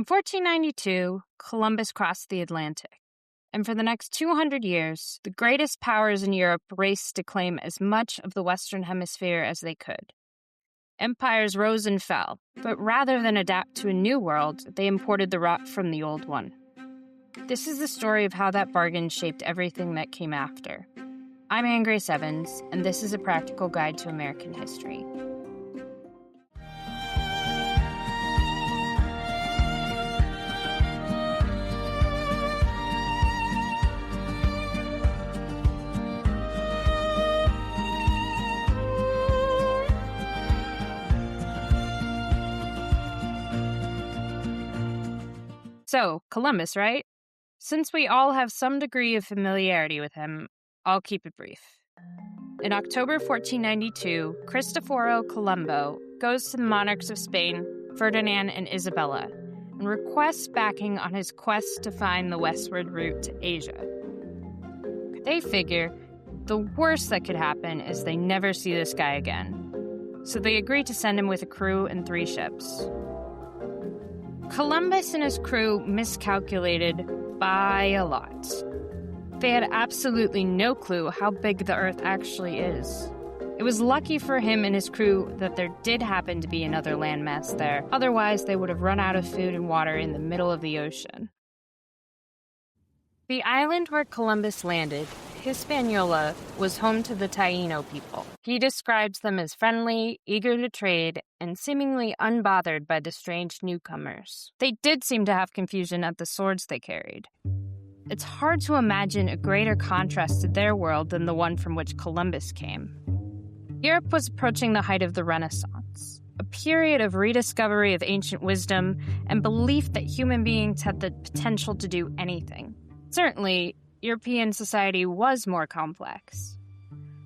In 1492, Columbus crossed the Atlantic, and for the next 200 years, the greatest powers in Europe raced to claim as much of the Western Hemisphere as they could. Empires rose and fell, but rather than adapt to a new world, they imported the rot from the old one. This is the story of how that bargain shaped everything that came after. I'm Anne Grace Evans, and this is a practical guide to American history. So, Columbus, right? Since we all have some degree of familiarity with him, I'll keep it brief. In October 1492, Cristoforo Colombo goes to the monarchs of Spain, Ferdinand and Isabella, and requests backing on his quest to find the westward route to Asia. They figure the worst that could happen is they never see this guy again. So they agree to send him with a crew and 3 ships. Columbus and his crew miscalculated by a lot. They had absolutely no clue how big the Earth actually is. It was lucky for him and his crew that there did happen to be another landmass there. Otherwise, they would have run out of food and water in the middle of the ocean. The island where Columbus landed, Hispaniola, was home to the Taino people. He describes them as friendly, eager to trade, and seemingly unbothered by the strange newcomers. They did seem to have confusion at the swords they carried. It's hard to imagine a greater contrast to their world than the one from which Columbus came. Europe was approaching the height of the Renaissance, a period of rediscovery of ancient wisdom and belief that human beings had the potential to do anything. Certainly, European society was more complex.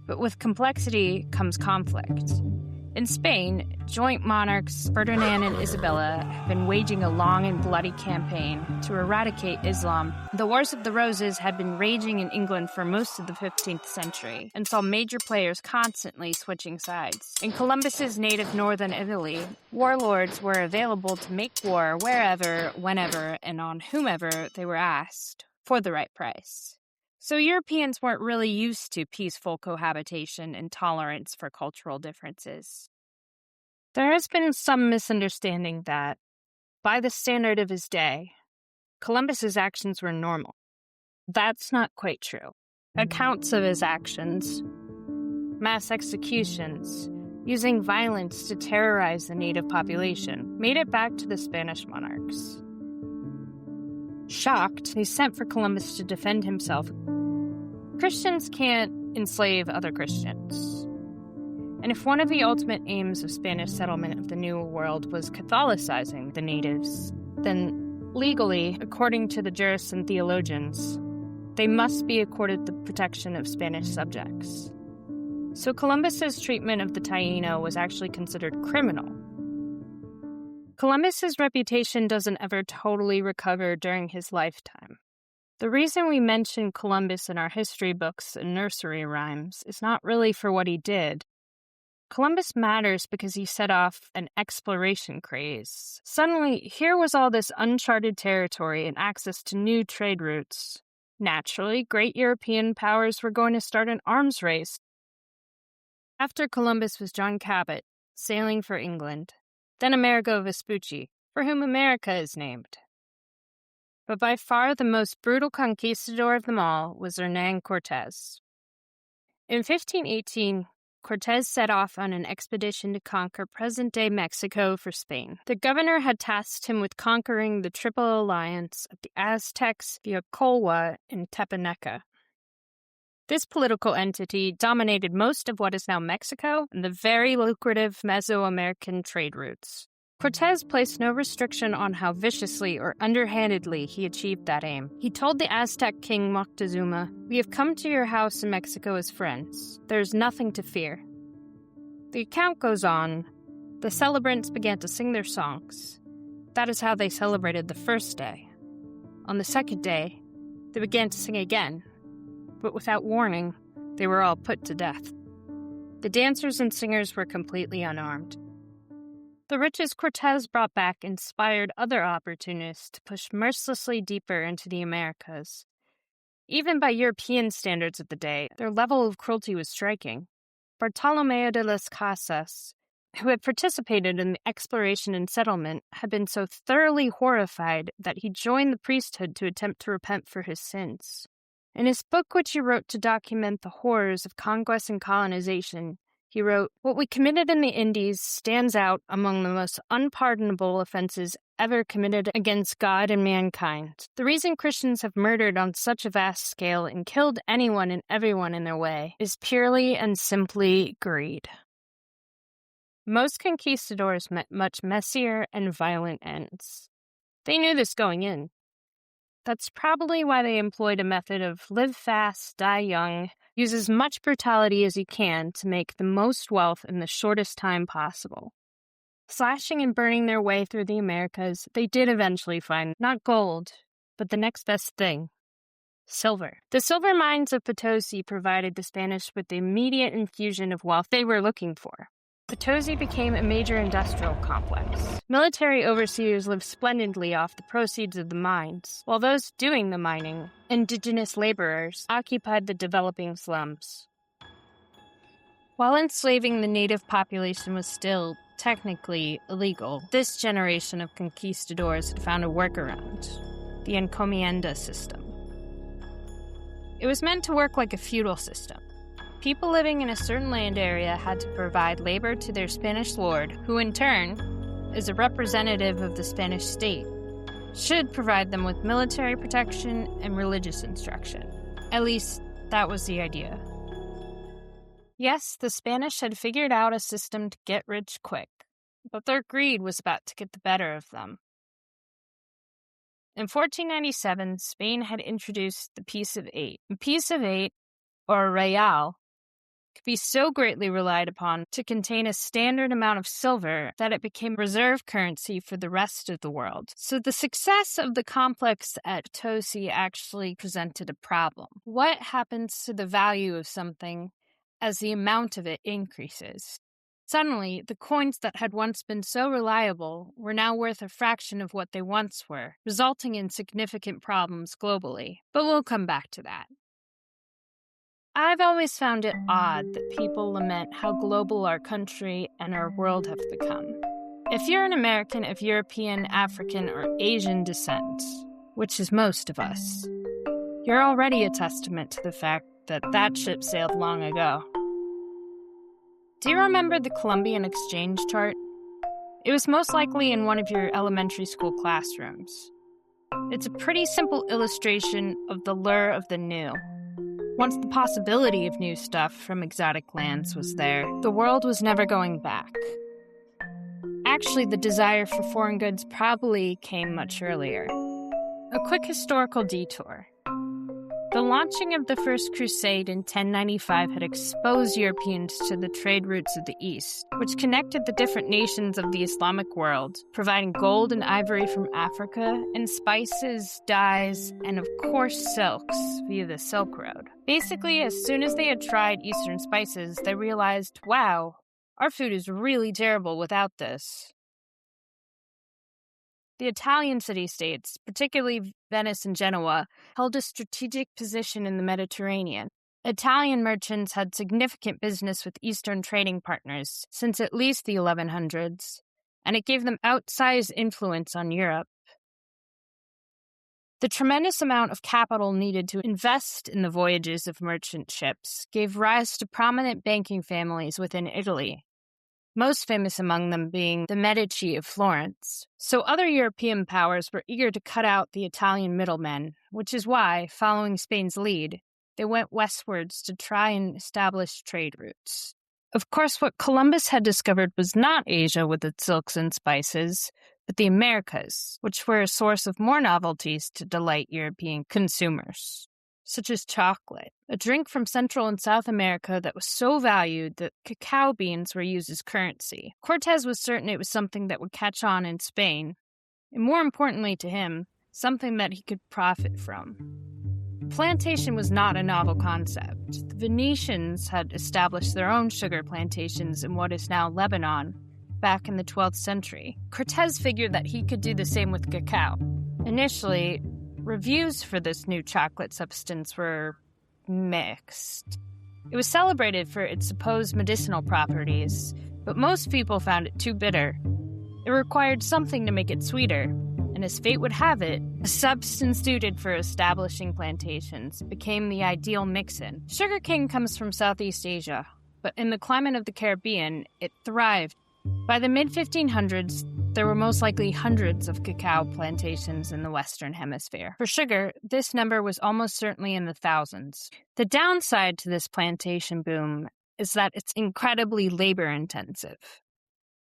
But with complexity comes conflict. In Spain, joint monarchs Ferdinand and Isabella have been waging a long and bloody campaign to eradicate Islam. The Wars of the Roses had been raging in England for most of the 15th century and saw major players constantly switching sides. In Columbus's native northern Italy, warlords were available to make war wherever, whenever, and on whomever they were asked, for the right price. So Europeans weren't really used to peaceful cohabitation and tolerance for cultural differences. There has been some misunderstanding that, by the standard of his day, Columbus's actions were normal. That's not quite true. Accounts of his actions, mass executions, using violence to terrorize the native population, made it back to the Spanish monarchs. Shocked, they sent for Columbus to defend himself. Christians can't enslave other Christians. And if one of the ultimate aims of Spanish settlement of the New World was Catholicizing the natives, then legally, according to the jurists and theologians, they must be accorded the protection of Spanish subjects. So Columbus's treatment of the Taino was actually considered criminal. Columbus's reputation doesn't ever totally recover during his lifetime. The reason we mention Columbus in our history books and nursery rhymes is not really for what he did. Columbus matters because he set off an exploration craze. Suddenly, here was all this uncharted territory and access to new trade routes. Naturally, great European powers were going to start an arms race. After Columbus was John Cabot, sailing for England, then Amerigo Vespucci, for whom America is named. But by far the most brutal conquistador of them all was Hernán Cortés. In 1518, Cortés set off on an expedition to conquer present-day Mexico for Spain. The governor had tasked him with conquering the Triple Alliance of the Aztecs, the Ocolwa, and Tepaneca. This political entity dominated most of what is now Mexico and the very lucrative Mesoamerican trade routes. Cortés placed no restriction on how viciously or underhandedly he achieved that aim. He told the Aztec king Moctezuma, "We have come to your house in Mexico as friends. There is nothing to fear." The account goes on. The celebrants began to sing their songs. That is how they celebrated the first day. On the second day, they began to sing again. But without warning, they were all put to death. The dancers and singers were completely unarmed. The riches Cortez brought back inspired other opportunists to push mercilessly deeper into the Americas. Even by European standards of the day, their level of cruelty was striking. Bartolomeo de las Casas, who had participated in the exploration and settlement, had been so thoroughly horrified that he joined the priesthood to attempt to repent for his sins. In his book, which he wrote to document the horrors of conquest and colonization, he wrote, "What we committed in the Indies stands out among the most unpardonable offenses ever committed against God and mankind. The reason Christians have murdered on such a vast scale and killed anyone and everyone in their way is purely and simply greed." Most conquistadors met much messier and violent ends. They knew this going in. That's probably why they employed a method of live fast, die young, use as much brutality as you can to make the most wealth in the shortest time possible. Slashing and burning their way through the Americas, they did eventually find not gold, but the next best thing: silver. The silver mines of Potosi provided the Spanish with the immediate infusion of wealth they were looking for. Potosi became a major industrial complex. Military overseers lived splendidly off the proceeds of the mines, while those doing the mining, indigenous laborers, occupied the developing slums. While enslaving the native population was still technically illegal, this generation of conquistadors had found a workaround: the encomienda system. It was meant to work like a feudal system. People living in a certain land area had to provide labor to their Spanish lord, who in turn, as a representative of the Spanish state, should provide them with military protection and religious instruction. At least, that was the idea. Yes, the Spanish had figured out a system to get rich quick, but their greed was about to get the better of them. In 1497, Spain had introduced the Peace of Eight. The Peace of Eight, or real, could be so greatly relied upon to contain a standard amount of silver that it became reserve currency for the rest of the world. So the success of the complex at Potosi actually presented a problem. What happens to the value of something as the amount of it increases? Suddenly, the coins that had once been so reliable were now worth a fraction of what they once were, resulting in significant problems globally. But we'll come back to that. I've always found it odd that people lament how global our country and our world have become. If you're an American of European, African, or Asian descent, which is most of us, you're already a testament to the fact that that ship sailed long ago. Do you remember the Columbian exchange chart? It was most likely in one of your elementary school classrooms. It's a pretty simple illustration of the lure of the new. Once the possibility of new stuff from exotic lands was there, the world was never going back. Actually, the desire for foreign goods probably came much earlier. A quick historical detour. The launching of the First Crusade in 1095 had exposed Europeans to the trade routes of the East, which connected the different nations of the Islamic world, providing gold and ivory from Africa, and spices, dyes, and of course silks via the Silk Road. Basically, as soon as they had tried Eastern spices, they realized, wow, our food is really terrible without this. The Italian city-states, particularly Venice and Genoa, held a strategic position in the Mediterranean. Italian merchants had significant business with Eastern trading partners since at least the 1100s, and it gave them outsized influence on Europe. The tremendous amount of capital needed to invest in the voyages of merchant ships gave rise to prominent banking families within Italy, most famous among them being the Medici of Florence. So other European powers were eager to cut out the Italian middlemen, which is why, following Spain's lead, they went westwards to try and establish trade routes. Of course, what Columbus had discovered was not Asia with its silks and spices, but the Americas, which were a source of more novelties to delight European consumers, such as chocolate, a drink from Central and South America that was so valued that cacao beans were used as currency. Cortez was certain it was something that would catch on in Spain, and more importantly to him, something that he could profit from. Plantation was not a novel concept. The Venetians had established their own sugar plantations in what is now Lebanon, back in the 12th century. Cortez figured that he could do the same with cacao. Initially, reviews for this new chocolate substance were mixed. It was celebrated for its supposed medicinal properties, but most people found it too bitter. It required something to make it sweeter, and as fate would have it, a substance suited for establishing plantations became the ideal mix-in. Sugarcane comes from Southeast Asia, but in the climate of the Caribbean, it thrived. By the mid-1500s, there were most likely hundreds of cacao plantations in the Western Hemisphere. For sugar, this number was almost certainly in the thousands. The downside to this plantation boom is that it's incredibly labor-intensive.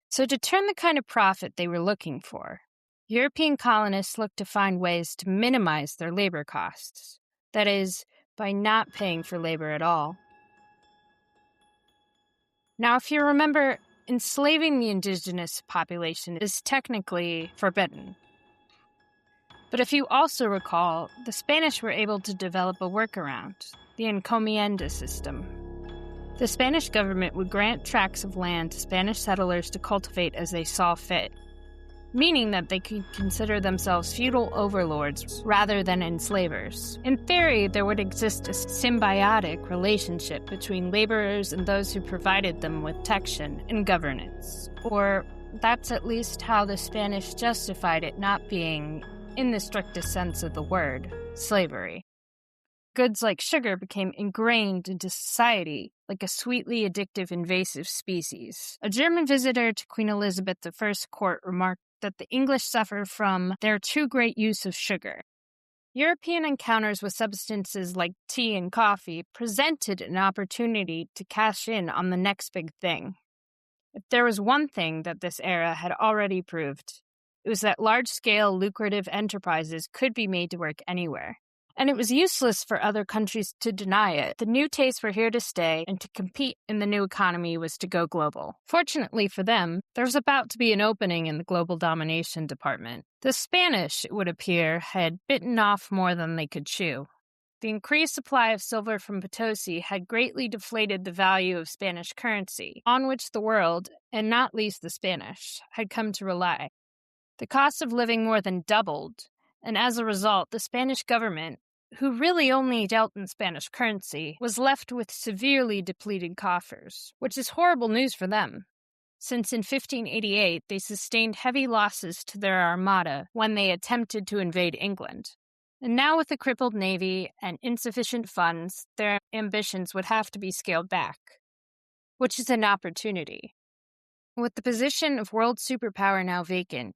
So to turn the kind of profit they were looking for, European colonists looked to find ways to minimize their labor costs. That is, by not paying for labor at all. Now, if you remember, enslaving the indigenous population is technically forbidden. But if you also recall, the Spanish were able to develop a workaround, the encomienda system. The Spanish government would grant tracts of land to Spanish settlers to cultivate as they saw fit, meaning that they could consider themselves feudal overlords rather than enslavers. In theory, there would exist a symbiotic relationship between laborers and those who provided them with protection and governance. Or that's at least how the Spanish justified it not being, in the strictest sense of the word, slavery. Goods like sugar became ingrained into society like a sweetly addictive invasive species. A German visitor to Queen Elizabeth I's court remarked that the English suffered from their too great use of sugar. European encounters with substances like tea and coffee presented an opportunity to cash in on the next big thing. If there was one thing that this era had already proved, it was that large-scale, lucrative enterprises could be made to work anywhere. And it was useless for other countries to deny it. The new tastes were here to stay, and to compete in the new economy was to go global. Fortunately for them, there was about to be an opening in the global domination department. The Spanish, it would appear, had bitten off more than they could chew. The increased supply of silver from Potosi had greatly deflated the value of Spanish currency, on which the world, and not least the Spanish, had come to rely. The cost of living more than doubled, and as a result, the Spanish government, who really only dealt in Spanish currency, was left with severely depleted coffers, which is horrible news for them, since in 1588 they sustained heavy losses to their armada when they attempted to invade England. And now with a crippled navy and insufficient funds, their ambitions would have to be scaled back, which is an opportunity. With the position of world superpower now vacant,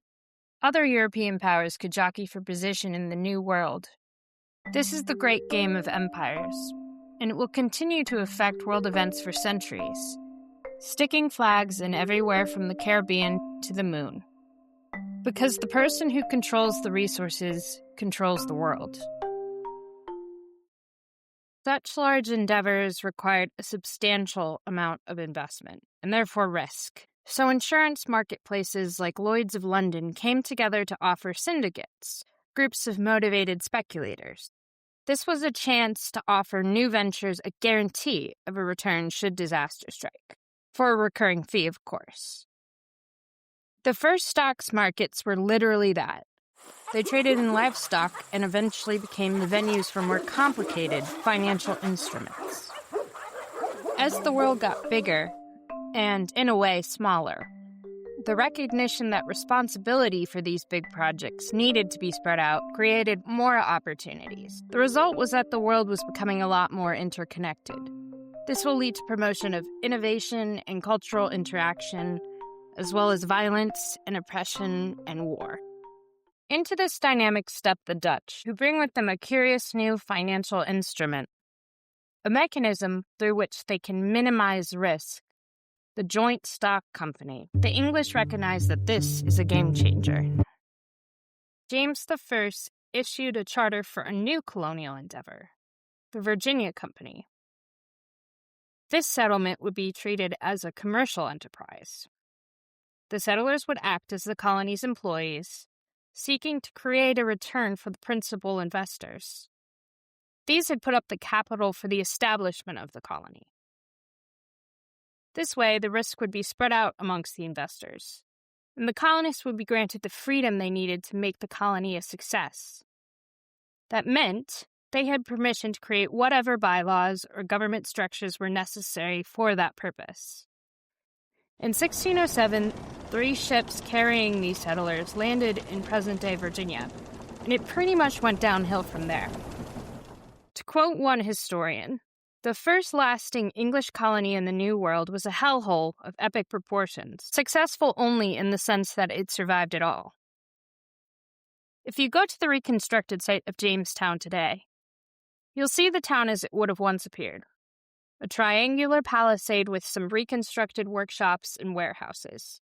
other European powers could jockey for position in the New World. This is the great game of empires, and it will continue to affect world events for centuries, sticking flags in everywhere from the Caribbean to the moon. Because the person who controls the resources controls the world. Such large endeavors required a substantial amount of investment, and therefore risk. So insurance marketplaces like Lloyd's of London came together to offer syndicates, groups of motivated speculators. This was a chance to offer new ventures a guarantee of a return should disaster strike, for a recurring fee, of course. The first stocks markets were literally that. They traded in livestock and eventually became the venues for more complicated financial instruments. As the world got bigger, and in a way smaller, the recognition that responsibility for these big projects needed to be spread out created more opportunities. The result was that the world was becoming a lot more interconnected. This will lead to promotion of innovation and cultural interaction, as well as violence and oppression and war. Into this dynamic step the Dutch, who bring with them a curious new financial instrument, a mechanism through which they can minimize risk. The joint stock company. The English recognize that this is a game changer. James I issued a charter for a new colonial endeavor, the Virginia Company. This settlement would be treated as a commercial enterprise. The settlers would act as the colony's employees, seeking to create a return for the principal investors. These had put up the capital for the establishment of the colony. This way, the risk would be spread out amongst the investors, and the colonists would be granted the freedom they needed to make the colony a success. That meant they had permission to create whatever bylaws or government structures were necessary for that purpose. In 1607, 3 ships carrying these settlers landed in present-day Virginia, and it pretty much went downhill from there. To quote one historian, the first lasting English colony in the New World was a hellhole of epic proportions, successful only in the sense that it survived at all. If you go to the reconstructed site of Jamestown today, you'll see the town as it would have once appeared. A triangular palisade with some reconstructed workshops and warehouses.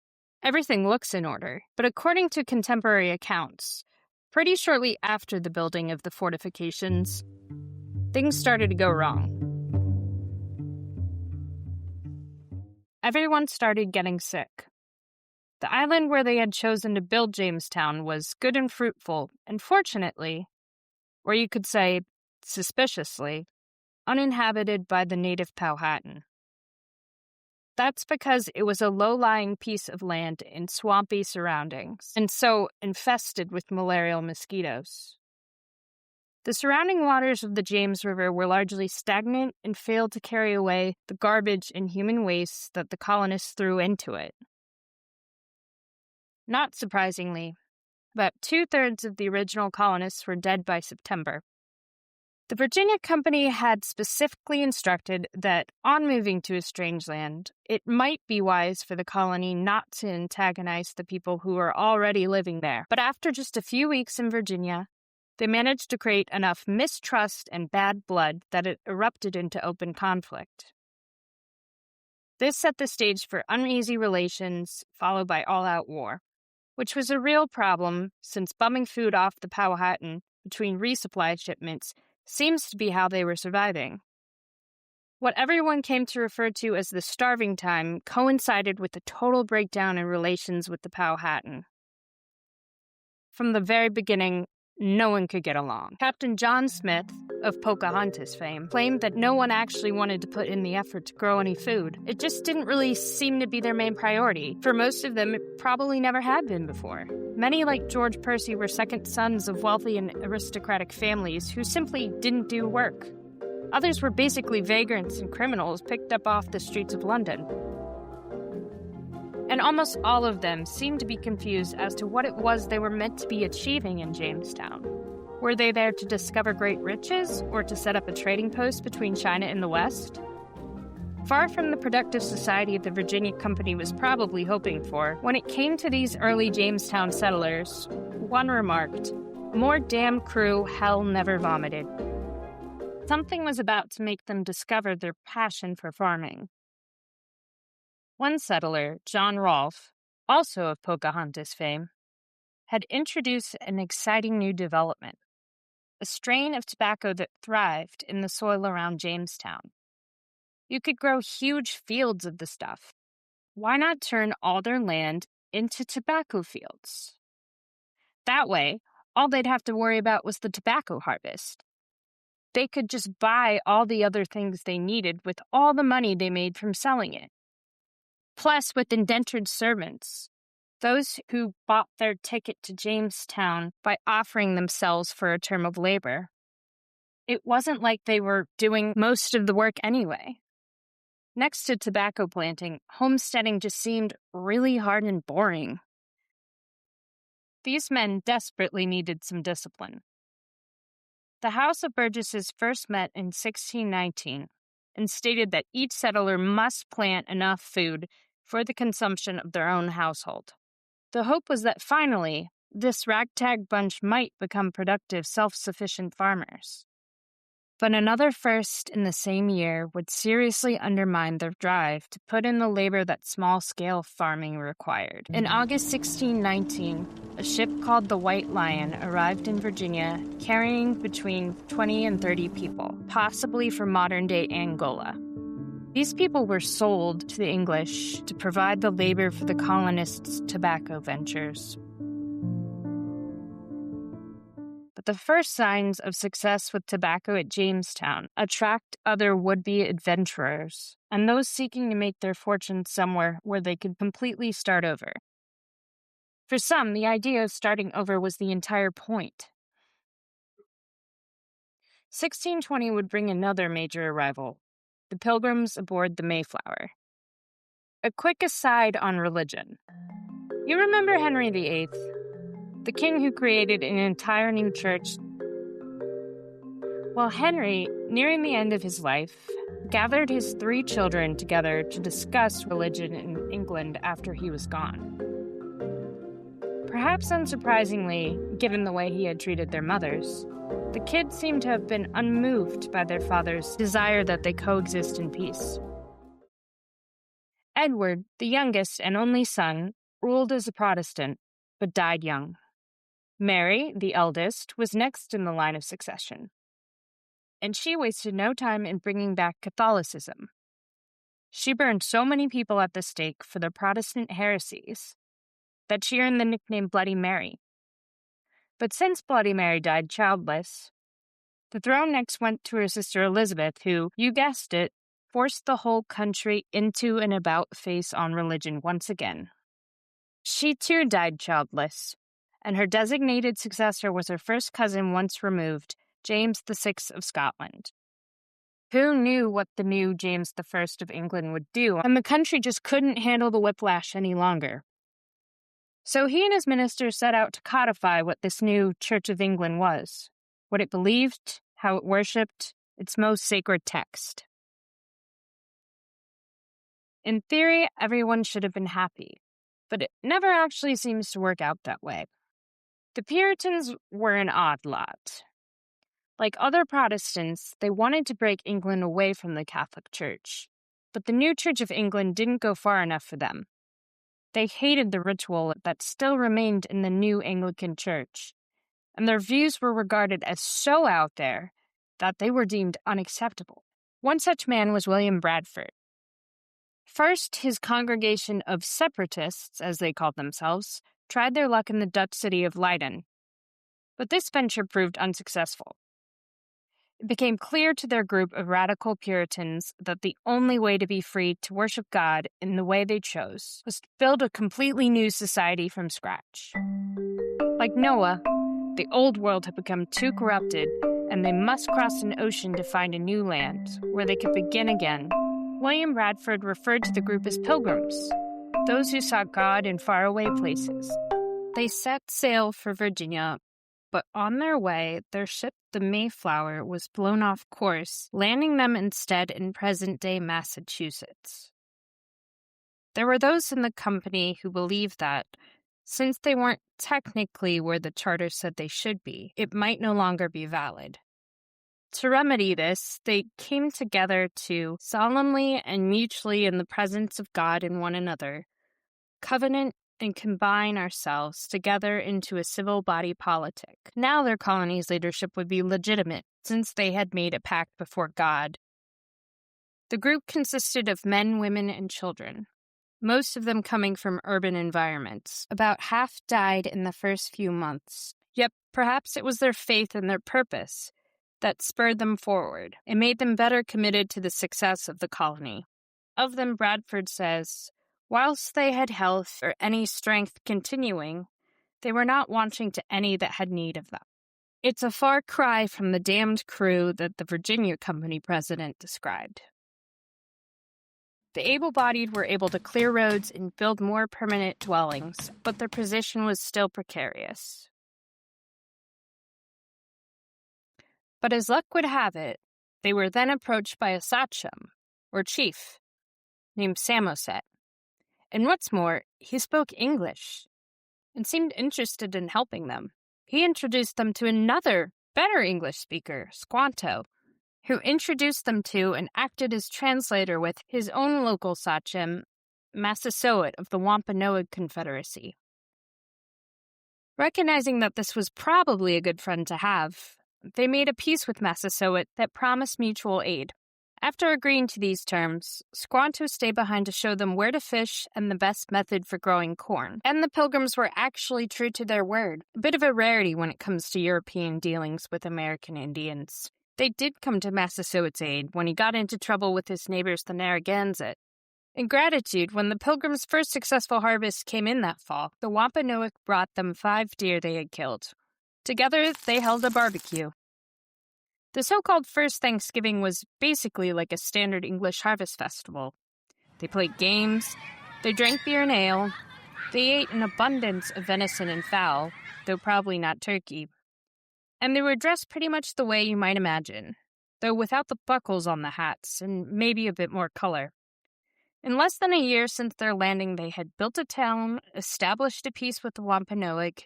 Everything looks in order, but according to contemporary accounts, pretty shortly after the building of the fortifications, things started to go wrong. Everyone started getting sick. The island where they had chosen to build Jamestown was good and fruitful, and fortunately, or you could say suspiciously, uninhabited by the native Powhatan. That's because it was a low-lying piece of land in swampy surroundings, and so infested with malarial mosquitoes. The surrounding waters of the James River were largely stagnant and failed to carry away the garbage and human waste that the colonists threw into it. Not surprisingly, about 2/3 of the original colonists were dead by September. The Virginia Company had specifically instructed that, on moving to a strange land, it might be wise for the colony not to antagonize the people who were already living there. But after just a few weeks in Virginia, they managed to create enough mistrust and bad blood that it erupted into open conflict. This set the stage for uneasy relations, followed by all-out war, which was a real problem since bumming food off the Powhatan between resupply shipments seems to be how they were surviving. What everyone came to refer to as the starving time coincided with the total breakdown in relations with the Powhatan. From the very beginning, no one could get along. Captain John Smith, of Pocahontas fame, claimed that no one actually wanted to put in the effort to grow any food. It just didn't really seem to be their main priority. For most of them, it probably never had been before. Many, like George Percy, were second sons of wealthy and aristocratic families who simply didn't do work. Others were basically vagrants and criminals picked up off the streets of London. And almost all of them seemed to be confused as to what it was they were meant to be achieving in Jamestown. Were they there to discover great riches or to set up a trading post between China and the West? Far from the productive society the Virginia Company was probably hoping for, when it came to these early Jamestown settlers, one remarked, "More damn crew hell never vomited." Something was about to make them discover their passion for farming. One settler, John Rolfe, also of Pocahontas fame, had introduced an exciting new development, a strain of tobacco that thrived in the soil around Jamestown. You could grow huge fields of the stuff. Why not turn all their land into tobacco fields? That way, all they'd have to worry about was the tobacco harvest. They could just buy all the other things they needed with all the money they made from selling it. Plus, with indentured servants, those who bought their ticket to Jamestown by offering themselves for a term of labor, it wasn't like they were doing most of the work anyway. Next to tobacco planting, homesteading just seemed really hard and boring. These men desperately needed some discipline. The House of Burgesses first met in 1619 and stated that each settler must plant enough food for the consumption of their own household. The hope was that finally, this ragtag bunch might become productive, self-sufficient farmers. But another first in the same year would seriously undermine their drive to put in the labor that small-scale farming required. In August 1619, a ship called the White Lion arrived in Virginia carrying between 20 and 30 people, possibly from modern-day Angola. These people were sold to the English to provide the labor for the colonists' tobacco ventures. But the first signs of success with tobacco at Jamestown attract other would-be adventurers and those seeking to make their fortunes somewhere where they could completely start over. For some, the idea of starting over was the entire point. 1620 would bring another major arrival, the Pilgrims aboard the Mayflower. A quick aside on religion. You remember Henry VIII, the king who created an entire new church? Well, Henry, nearing the end of his life, gathered his 3 children together to discuss religion in England after he was gone. Perhaps unsurprisingly, given the way he had treated their mothers, the kids seem to have been unmoved by their father's desire that they coexist in peace. Edward, the youngest and only son, ruled as a Protestant, but died young. Mary, the eldest, was next in the line of succession, and she wasted no time in bringing back Catholicism. She burned so many people at the stake for their Protestant heresies that she earned the nickname Bloody Mary. But since Bloody Mary died childless, the throne next went to her sister Elizabeth, who, you guessed it, forced the whole country into an about-face on religion once again. She too died childless, and her designated successor was her first cousin once removed, James VI of Scotland. Who knew what the new James I of England would do, and the country just couldn't handle the whiplash any longer. So he and his ministers set out to codify what this new Church of England was, what it believed, how it worshipped, its most sacred text. In theory, everyone should have been happy, but it never actually seems to work out that way. The Puritans were an odd lot. Like other Protestants, they wanted to break England away from the Catholic Church, but the new Church of England didn't go far enough for them. They hated the ritual that still remained in the new Anglican Church, and their views were regarded as so out there that they were deemed unacceptable. One such man was William Bradford. First, his congregation of separatists, as they called themselves, tried their luck in the Dutch city of Leiden, but this venture proved unsuccessful. It became clear to their group of radical Puritans that the only way to be free to worship God in the way they chose was to build a completely new society from scratch. Like Noah, the old world had become too corrupted, and they must cross an ocean to find a new land where they could begin again. William Bradford referred to the group as pilgrims, those who sought God in faraway places. They set sail for Virginia, but on their way, their ship, the Mayflower, was blown off course, landing them instead in present-day Massachusetts. There were those in the company who believed that, since they weren't technically where the charter said they should be, it might no longer be valid. To remedy this, they came together to solemnly and mutually in the presence of God and one another, covenant and combine ourselves together into a civil body politic. Now their colony's leadership would be legitimate, since they had made a pact before God. The group consisted of men, women, and children, most of them coming from urban environments. About half died in the first few months. Yet perhaps it was their faith and their purpose that spurred them forward. It made them better committed to the success of the colony. Of them, Bradford says, whilst they had health or any strength continuing, they were not wanting to any that had need of them. It's a far cry from the damned crew that the Virginia Company president described. The able-bodied were able to clear roads and build more permanent dwellings, but their position was still precarious. But as luck would have it, they were then approached by a sachem, or chief, named Samoset. And what's more, he spoke English and seemed interested in helping them. He introduced them to another, better English speaker, Squanto, who introduced them to and acted as translator with his own local sachem, Massasoit of the Wampanoag Confederacy. Recognizing that this was probably a good friend to have, they made a peace with Massasoit that promised mutual aid. After agreeing to these terms, Squantos stayed behind to show them where to fish and the best method for growing corn. And the Pilgrims were actually true to their word, a bit of a rarity when it comes to European dealings with American Indians. They did come to Massasoit's aid when he got into trouble with his neighbors, the Narragansett. In gratitude, when the Pilgrims' first successful harvest came in that fall, the Wampanoag brought them 5 deer they had killed. Together, they held a barbecue. The so-called First Thanksgiving was basically like a standard English harvest festival. They played games, they drank beer and ale, they ate an abundance of venison and fowl, though probably not turkey. And they were dressed pretty much the way you might imagine, though without the buckles on the hats and maybe a bit more color. In less than a year since their landing, they had built a town, established a peace with the Wampanoag,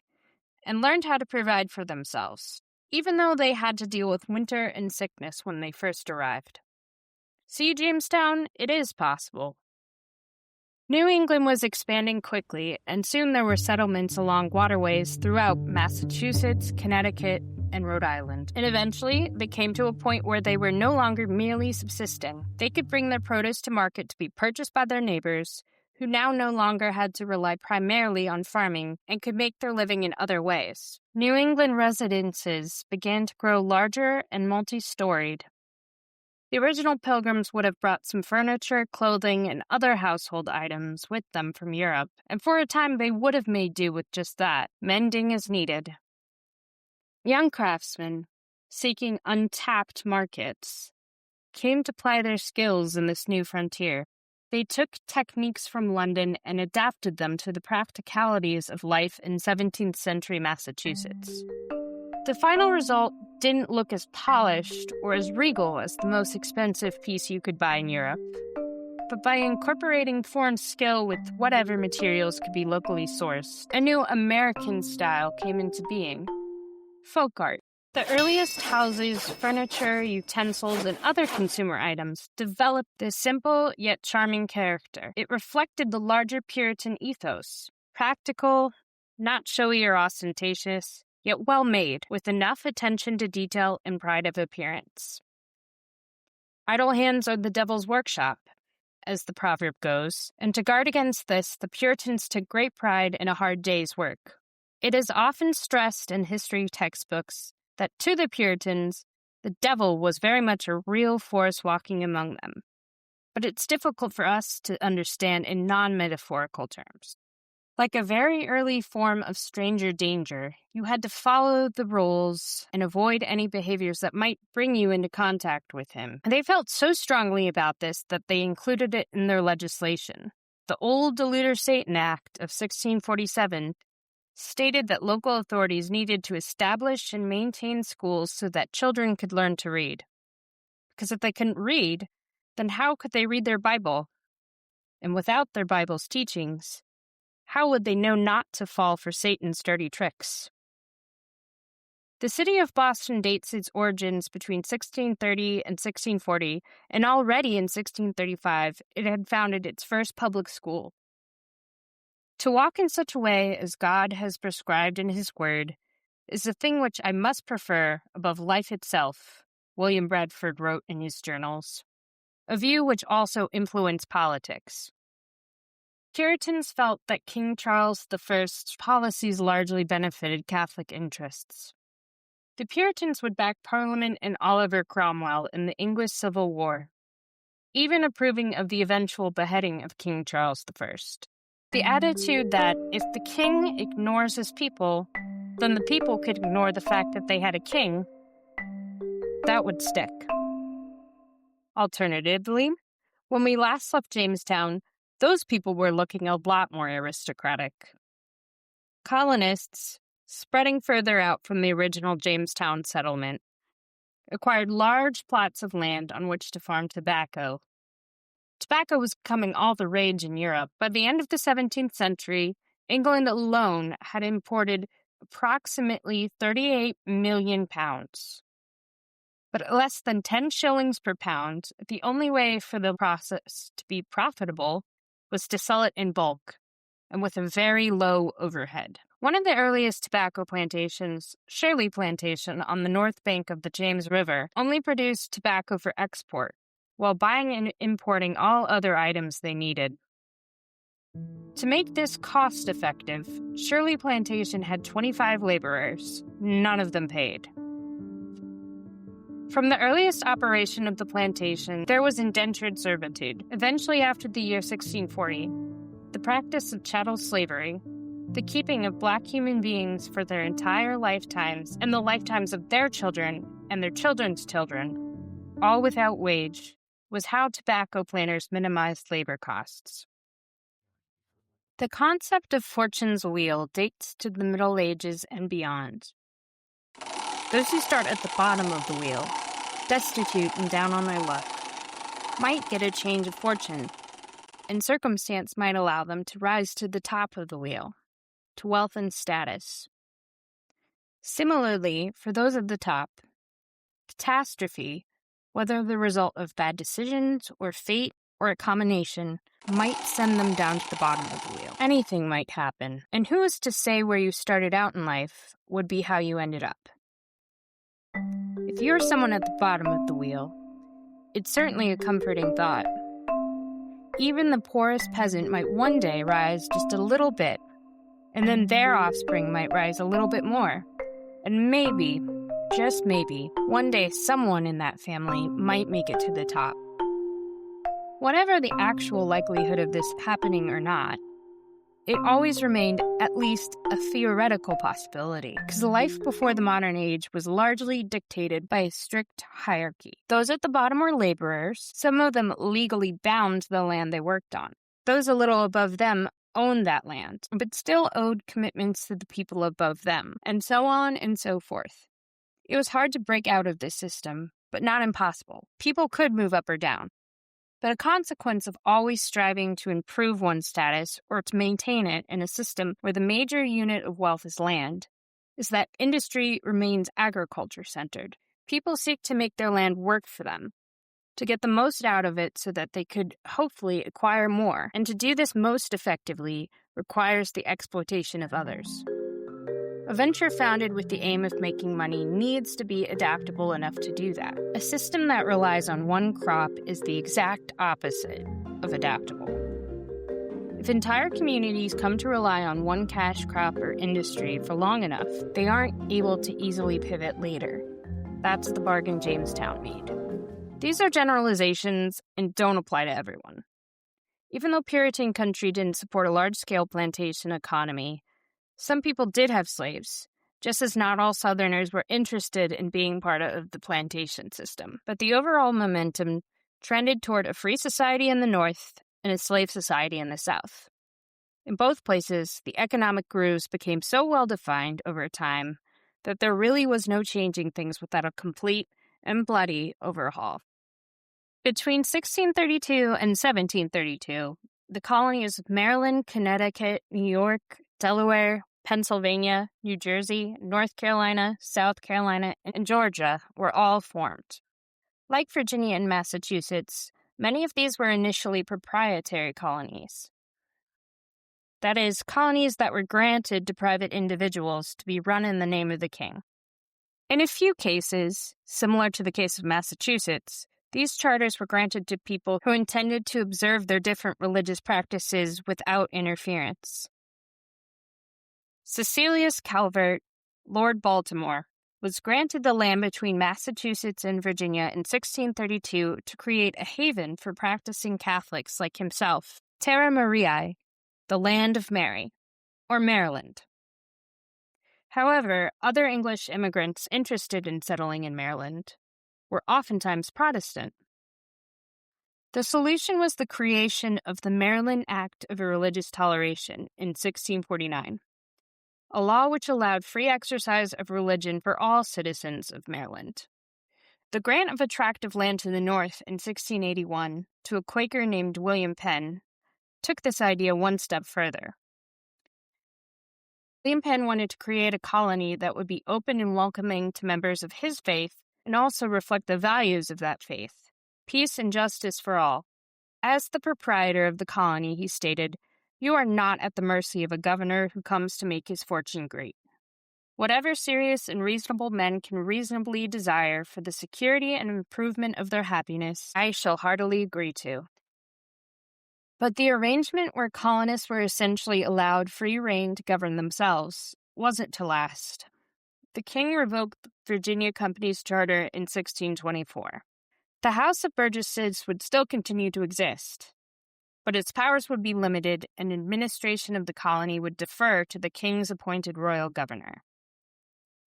and learned how to provide for themselves, even though they had to deal with winter and sickness when they first arrived. See, Jamestown, it is possible. New England was expanding quickly, and soon there were settlements along waterways throughout Massachusetts, Connecticut, and Rhode Island. And eventually, they came to a point where they were no longer merely subsisting. They could bring their produce to market to be purchased by their neighbors, who now no longer had to rely primarily on farming and could make their living in other ways. New England residences began to grow larger and multi-storied. The original Pilgrims would have brought some furniture, clothing, and other household items with them from Europe, and for a time they would have made do with just that, mending as needed. Young craftsmen, seeking untapped markets, came to ply their skills in this new frontier. They took techniques from London and adapted them to the practicalities of life in 17th century Massachusetts. The final result didn't look as polished or as regal as the most expensive piece you could buy in Europe, but by incorporating foreign skill with whatever materials could be locally sourced, a new American style came into being: folk art. The earliest houses, furniture, utensils, and other consumer items developed this simple yet charming character. It reflected the larger Puritan ethos: practical, not showy or ostentatious, yet well-made, with enough attention to detail and pride of appearance. Idle hands are the devil's workshop, as the proverb goes, and to guard against this, the Puritans took great pride in a hard day's work. It is often stressed in history textbooks that to the Puritans, the devil was very much a real force walking among them. But it's difficult for us to understand in non-metaphorical terms. Like a very early form of stranger danger, you had to follow the rules and avoid any behaviors that might bring you into contact with him. And they felt so strongly about this that they included it in their legislation. The Old Deluder Satan Act of 1647 stated that local authorities needed to establish and maintain schools so that children could learn to read. Because if they couldn't read, then how could they read their Bible? And without their Bible's teachings, how would they know not to fall for Satan's dirty tricks? The city of Boston dates its origins between 1630 and 1640, and already in 1635 it had founded its first public school. To walk in such a way as God has prescribed in His Word is a thing which I must prefer above life itself, William Bradford wrote in his journals, a view which also influenced politics. Puritans felt that King Charles I's policies largely benefited Catholic interests. The Puritans would back Parliament and Oliver Cromwell in the English Civil War, even approving of the eventual beheading of King Charles I. The attitude that if the king ignores his people, then the people could ignore the fact that they had a king, that would stick. Alternatively, when we last left Jamestown, those people were looking a lot more aristocratic. Colonists, spreading further out from the original Jamestown settlement, acquired large plots of land on which to farm tobacco. Tobacco was becoming all the rage in Europe. By the end of the 17th century, England alone had imported approximately 38 million pounds. But at less than 10 shillings per pound, the only way for the process to be profitable was to sell it in bulk, and with a very low overhead. One of the earliest tobacco plantations, Shirley Plantation on the north bank of the James River, only produced tobacco for export. while buying and importing all other items they needed. To make this cost-effective, Shirley Plantation had 25 laborers, none of them paid. From the earliest operation of the plantation, there was indentured servitude. Eventually, after the year 1640, the practice of chattel slavery, the keeping of black human beings for their entire lifetimes and the lifetimes of their children and their children's children, all without wage, was how tobacco planters minimized labor costs. The concept of fortune's wheel dates to the Middle Ages and beyond. Those who start at the bottom of the wheel, destitute and down on their luck, might get a change of fortune, and circumstance might allow them to rise to the top of the wheel, to wealth and status. Similarly, for those at the top, catastrophe, whether the result of bad decisions or fate or a combination, might send them down to the bottom of the wheel. Anything might happen, and who is to say where you started out in life would be how you ended up? If you're someone at the bottom of the wheel, it's certainly a comforting thought. Even the poorest peasant might one day rise just a little bit, and then their offspring might rise a little bit more. And maybe, just maybe, one day someone in that family might make it to the top. Whatever the actual likelihood of this happening or not, it always remained at least a theoretical possibility, because life before the modern age was largely dictated by a strict hierarchy. Those at the bottom were laborers, some of them legally bound to the land they worked on. Those a little above them owned that land, but still owed commitments to the people above them, and so on and so forth. It was hard to break out of this system, but not impossible. People could move up or down. But a consequence of always striving to improve one's status or to maintain it in a system where the major unit of wealth is land is that industry remains agriculture-centered. People seek to make their land work for them, to get the most out of it so that they could hopefully acquire more, and to do this most effectively requires the exploitation of others. A venture founded with the aim of making money needs to be adaptable enough to do that. A system that relies on one crop is the exact opposite of adaptable. If entire communities come to rely on one cash crop or industry for long enough, they aren't able to easily pivot later. That's the bargain Jamestown made. These are generalizations and don't apply to everyone. Even though Puritan country didn't support a large-scale plantation economy, some people did have slaves, just as not all Southerners were interested in being part of the plantation system. But the overall momentum trended toward a free society in the North and a slave society in the South. In both places, the economic grooves became so well-defined over time that there really was no changing things without a complete and bloody overhaul. Between 1632 and 1732, the colonies of Maryland, Connecticut, New York, Delaware, Pennsylvania, New Jersey, North Carolina, South Carolina, and Georgia were all formed. Like Virginia and Massachusetts, many of these were initially proprietary colonies. That is, colonies that were granted to private individuals to be run in the name of the king. In a few cases, similar to the case of Massachusetts, these charters were granted to people who intended to observe their different religious practices without interference. Cecilius Calvert, Lord Baltimore, was granted the land between Massachusetts and Virginia in 1632 to create a haven for practicing Catholics like himself, Terra Mariae, the land of Mary, or Maryland. However, other English immigrants interested in settling in Maryland were oftentimes Protestant. The solution was the creation of the Maryland Act of Religious Toleration in 1649. A law which allowed free exercise of religion for all citizens of Maryland. The grant of a tract of land to the north in 1681 to a Quaker named William Penn took this idea one step further. William Penn wanted to create a colony that would be open and welcoming to members of his faith and also reflect the values of that faith, peace and justice for all. As the proprietor of the colony, he stated, "You are not at the mercy of a governor who comes to make his fortune great. whatever serious and reasonable men can reasonably desire for the security and improvement of their happiness, I shall heartily agree to. But the arrangement where colonists were essentially allowed free rein to govern themselves wasn't to last. The king revoked the Virginia Company's charter in 1624. The House of Burgesses would still continue to exist, but its powers would be limited and administration of the colony would defer to the king's appointed royal governor.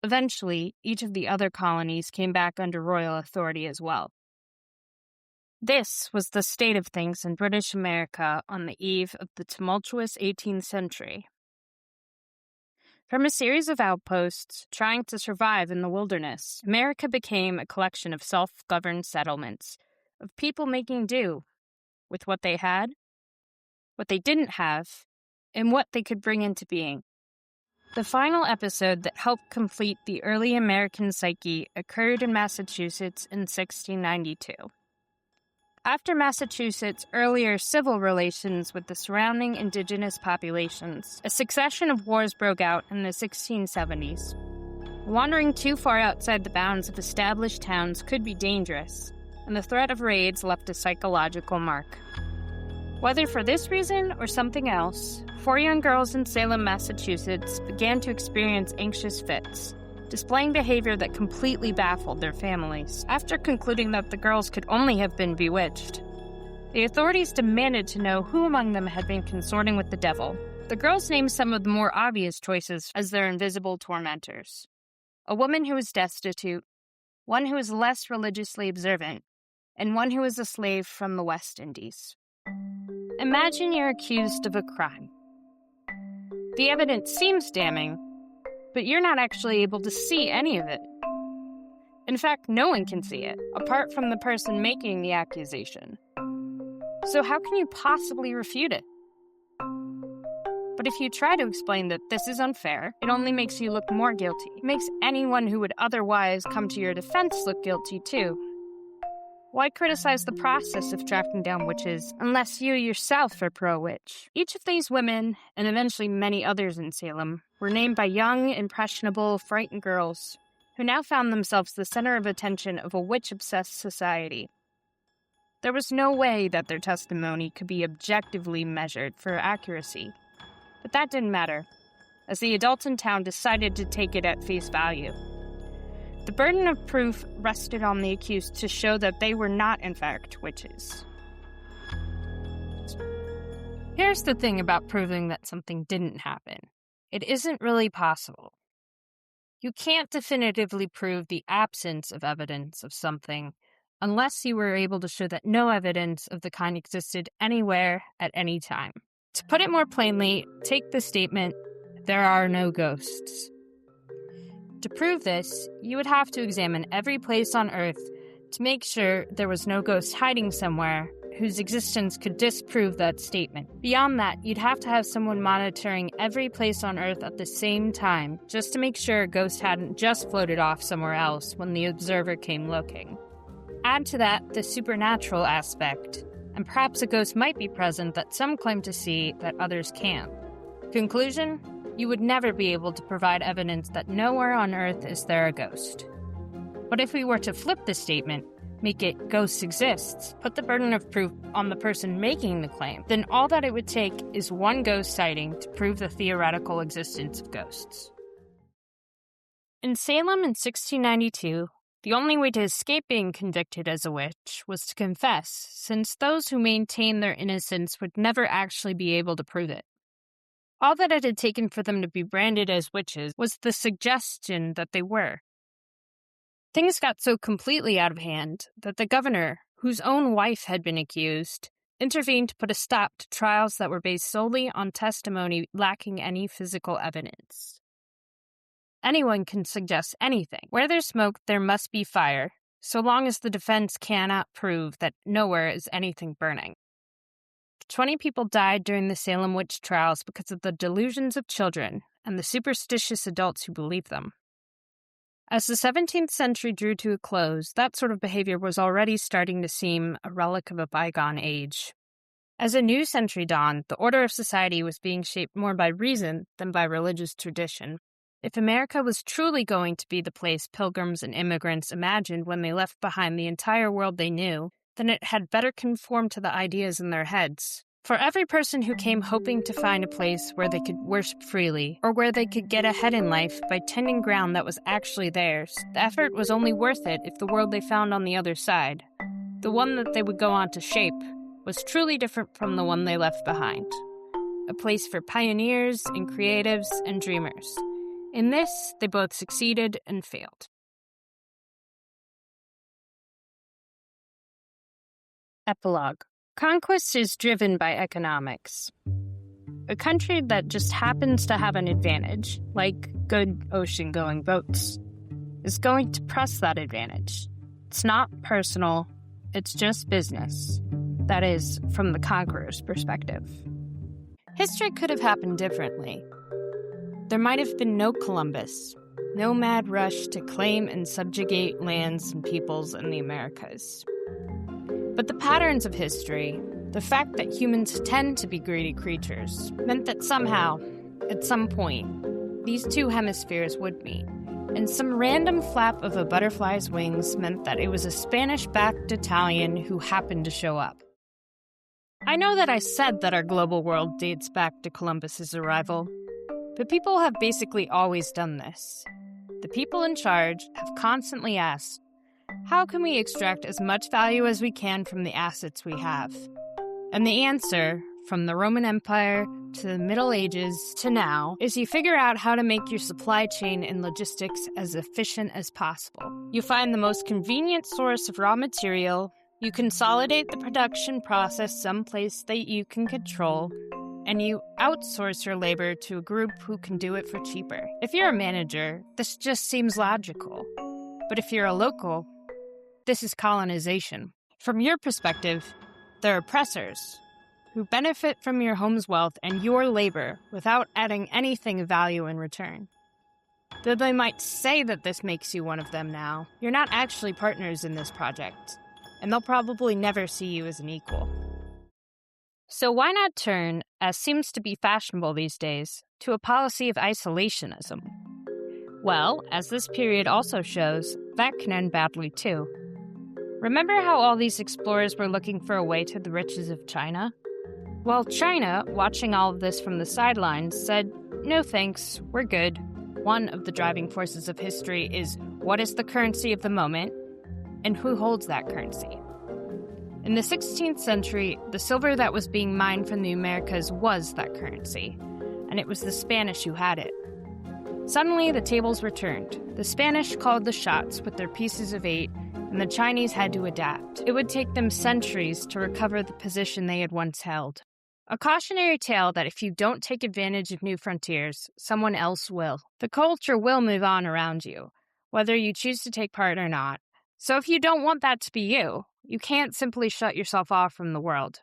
Eventually, each of the other colonies came back under royal authority as well. This was the state of things in British America on the eve of the tumultuous 18th century. From a series of outposts trying to survive in the wilderness, America became a collection of self-governed settlements, of people making do with what they had, what they didn't have, and what they could bring into being. The final episode that helped complete the early American psyche occurred in Massachusetts in 1692. After Massachusetts' earlier civil relations with the surrounding indigenous populations, a succession of wars broke out in the 1670s. Wandering too far outside the bounds of established towns could be dangerous, and the threat of raids left a psychological mark. Whether for this reason or something else, 4 young girls in Salem, Massachusetts began to experience anxious fits, displaying behavior that completely baffled their families. After concluding that the girls could only have been bewitched, the authorities demanded to know who among them had been consorting with the devil. The girls named some of the more obvious choices as their invisible tormentors. A woman who was destitute, one who was less religiously observant, and one who was a slave from the West Indies. Imagine you're accused of a crime. The evidence seems damning, but you're not actually able to see any of it. In fact, no one can see it, apart from the person making the accusation. So how can you possibly refute it? But if you try to explain that this is unfair, it only makes you look more guilty. It makes anyone who would otherwise come to your defense look guilty too. Why criticize the process of tracking down witches unless you yourself are pro-witch? Each of these women, and eventually many others in Salem, were named by young, impressionable, frightened girls who now found themselves the center of attention of a witch-obsessed society. There was no way that their testimony could be objectively measured for accuracy. But that didn't matter, as the adults in town decided to take it at face value. The burden of proof rested on the accused to show that they were not, in fact, witches. Here's the thing about proving that something didn't happen. It isn't really possible. You can't definitively prove the absence of evidence of something unless you were able to show that no evidence of the kind existed anywhere at any time. To put it more plainly, take the statement, "There are no ghosts." To prove this, you would have to examine every place on Earth to make sure there was no ghost hiding somewhere whose existence could disprove that statement. Beyond that, you'd have to have someone monitoring every place on Earth at the same time just to make sure a ghost hadn't just floated off somewhere else when the observer came looking. Add to that the supernatural aspect, and perhaps a ghost might be present that some claim to see that others can't. Conclusion? You would never be able to provide evidence that nowhere on Earth is there a ghost. But if we were to flip the statement, make it ghosts exist, put the burden of proof on the person making the claim, then all that it would take is one ghost sighting to prove the theoretical existence of ghosts. In Salem in 1692, the only way to escape being convicted as a witch was to confess, since those who maintained their innocence would never actually be able to prove it. All that it had taken for them to be branded as witches was the suggestion that they were. Things got so completely out of hand that the governor, whose own wife had been accused, intervened to put a stop to trials that were based solely on testimony lacking any physical evidence. Anyone can suggest anything. Where there's smoke, there must be fire, so long as the defense cannot prove that nowhere is anything burning. 20 people died during the Salem witch trials because of the delusions of children and the superstitious adults who believed them. As the 17th century drew to a close, that sort of behavior was already starting to seem a relic of a bygone age. As a new century dawned, the order of society was being shaped more by reason than by religious tradition. If America was truly going to be the place pilgrims and immigrants imagined when they left behind the entire world they knew, then it had better conform to the ideas in their heads. For every person who came hoping to find a place where they could worship freely, or where they could get ahead in life by tending ground that was actually theirs, the effort was only worth it if the world they found on the other side, the one that they would go on to shape, was truly different from the one they left behind. A place for pioneers and creatives and dreamers. In this, they both succeeded and failed. Epilogue. Conquest is driven by economics. A country that just happens to have an advantage, like good ocean-going boats, is going to press that advantage. It's not personal, it's just business. That is, from the conqueror's perspective. History could have happened differently. There might have been no Columbus, no mad rush to claim and subjugate lands and peoples in the Americas. But the patterns of history, the fact that humans tend to be greedy creatures, meant that somehow, at some point, these two hemispheres would meet. And some random flap of a butterfly's wings meant that it was a Spanish-backed Italian who happened to show up. I know that I said that our global world dates back to Columbus's arrival, but people have basically always done this. The people in charge have constantly asked, how can we extract as much value as we can from the assets we have? And the answer, from the Roman Empire to the Middle Ages to now, is you figure out how to make your supply chain and logistics as efficient as possible. You find the most convenient source of raw material, you consolidate the production process someplace that you can control, and you outsource your labor to a group who can do it for cheaper. If you're a manager, this just seems logical. But if you're a local, this is colonization. From your perspective, they're oppressors who benefit from your home's wealth and your labor without adding anything of value in return. Though they might say that this makes you one of them now, you're not actually partners in this project, and they'll probably never see you as an equal. So why not turn, as seems to be fashionable these days, to a policy of isolationism? Well, as this period also shows, that can end badly too. Remember how all these explorers were looking for a way to the riches of China? Well, China, watching all of this from the sidelines, said, no thanks, we're good. One of the driving forces of history is what is the currency of the moment, and who holds that currency? In the 16th century, the silver that was being mined from the Americas was that currency, and it was the Spanish who had it. Suddenly, the tables were turned. The Spanish called the shots with their pieces of 8, and the Chinese had to adapt. It would take them centuries to recover the position they had once held. A cautionary tale that if you don't take advantage of new frontiers, someone else will. The culture will move on around you, whether you choose to take part or not. So if you don't want that to be you, you can't simply shut yourself off from the world.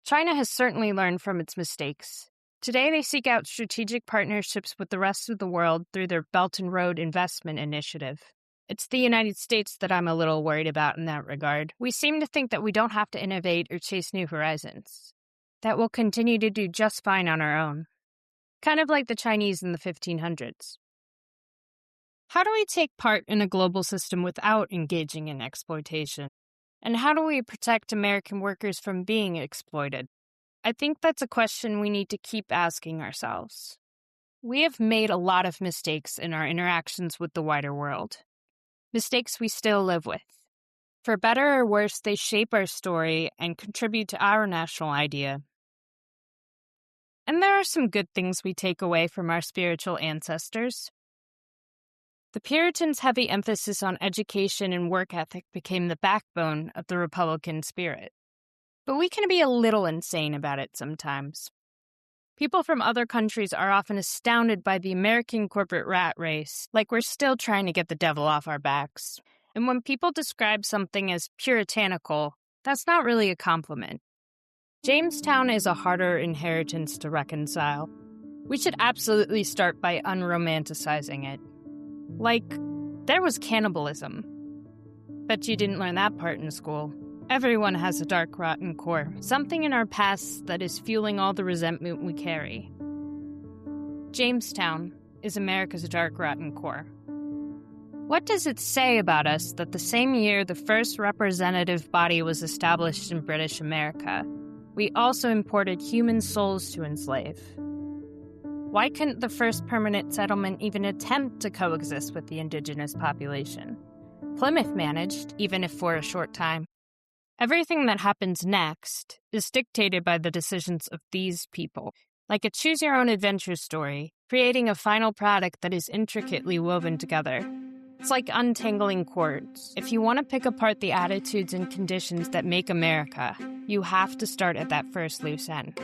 China has certainly learned from its mistakes. Today, they seek out strategic partnerships with the rest of the world through their Belt and Road Investment Initiative. It's the United States that I'm a little worried about in that regard. We seem to think that we don't have to innovate or chase new horizons, that we'll continue to do just fine on our own, kind of like the Chinese in the 1500s. How do we take part in a global system without engaging in exploitation? And how do we protect American workers from being exploited? I think that's a question we need to keep asking ourselves. We have made a lot of mistakes in our interactions with the wider world. Mistakes we still live with. For better or worse, they shape our story and contribute to our national idea. And there are some good things we take away from our spiritual ancestors. The Puritans' heavy emphasis on education and work ethic became the backbone of the Republican spirit. But we can be a little insane about it sometimes. People from other countries are often astounded by the American corporate rat race, like we're still trying to get the devil off our backs. And when people describe something as puritanical, that's not really a compliment. Jamestown is a harder inheritance to reconcile. We should absolutely start by unromanticizing it. Like, there was cannibalism. Bet you didn't learn that part in school. Everyone has a dark, rotten core, something in our past that is fueling all the resentment we carry. Jamestown is America's dark, rotten core. What does it say about us that the same year the first representative body was established in British America, we also imported human souls to enslave? Why couldn't the first permanent settlement even attempt to coexist with the indigenous population? Plymouth managed, even if for a short time. Everything that happens next is dictated by the decisions of these people, like a choose-your-own-adventure story, creating a final product that is intricately woven together. It's like untangling cords. If you want to pick apart the attitudes and conditions that make America, you have to start at that first loose end.